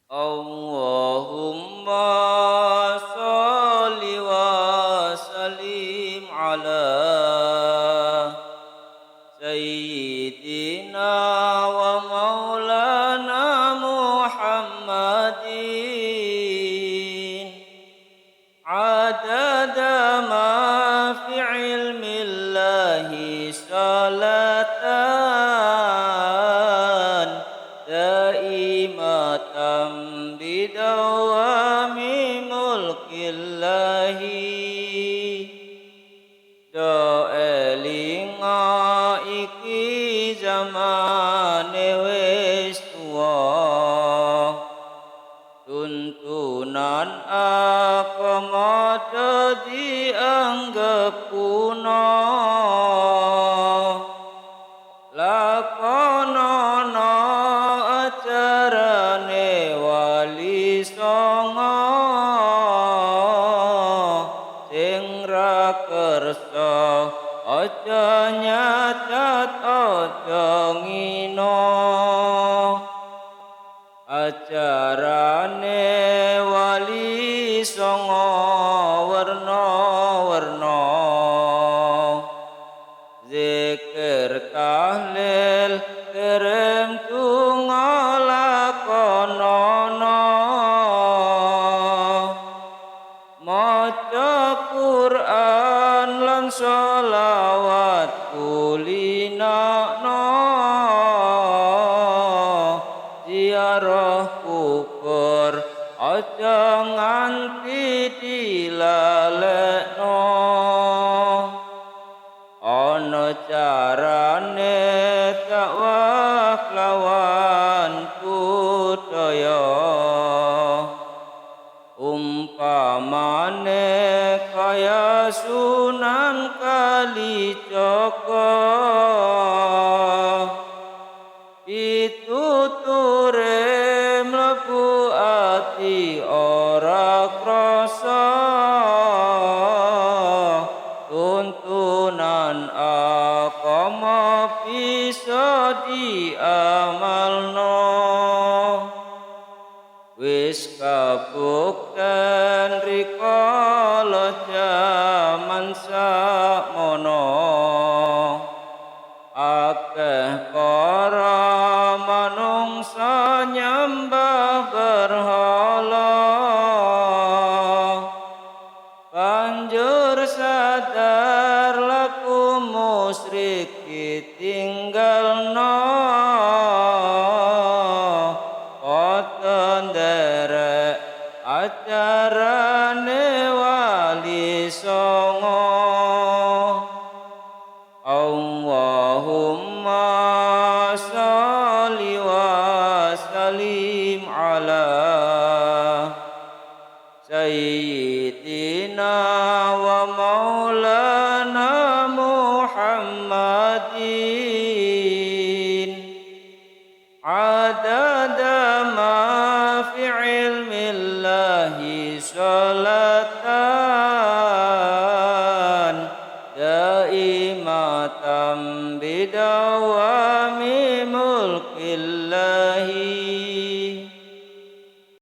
Allahumma salli wa sallim ala Sayyidina wa maulana Muhammadin adada ma fi ilmillahi salatan daimatan bidawami mulkillahi do elinga iki zamane wis tuwa tuntunan agama dadi anggap kuno lakonono ajarane wali songo sing ra kersa aja nyacat aja ngino ajarane wali songo werna-werna zikir tahlil kirim donga lakonono maca Quran lan sholawat kulinakno ziarah kubur aja nganti dilalekno ana carane dakwah lawan budaya umpamane kaya Sunan Kalijaga pituture mlebu ati ora krasa tuntunan agama bisa diamalno wis kabukten rikala jaman sakmono akeh para manungsa nyembah berhala banjur sadar laku musyrik ditinggalno boten derek ajarane wali songo Allahumma salli wa sallim ala Sayyidina wa maulana Muhammadin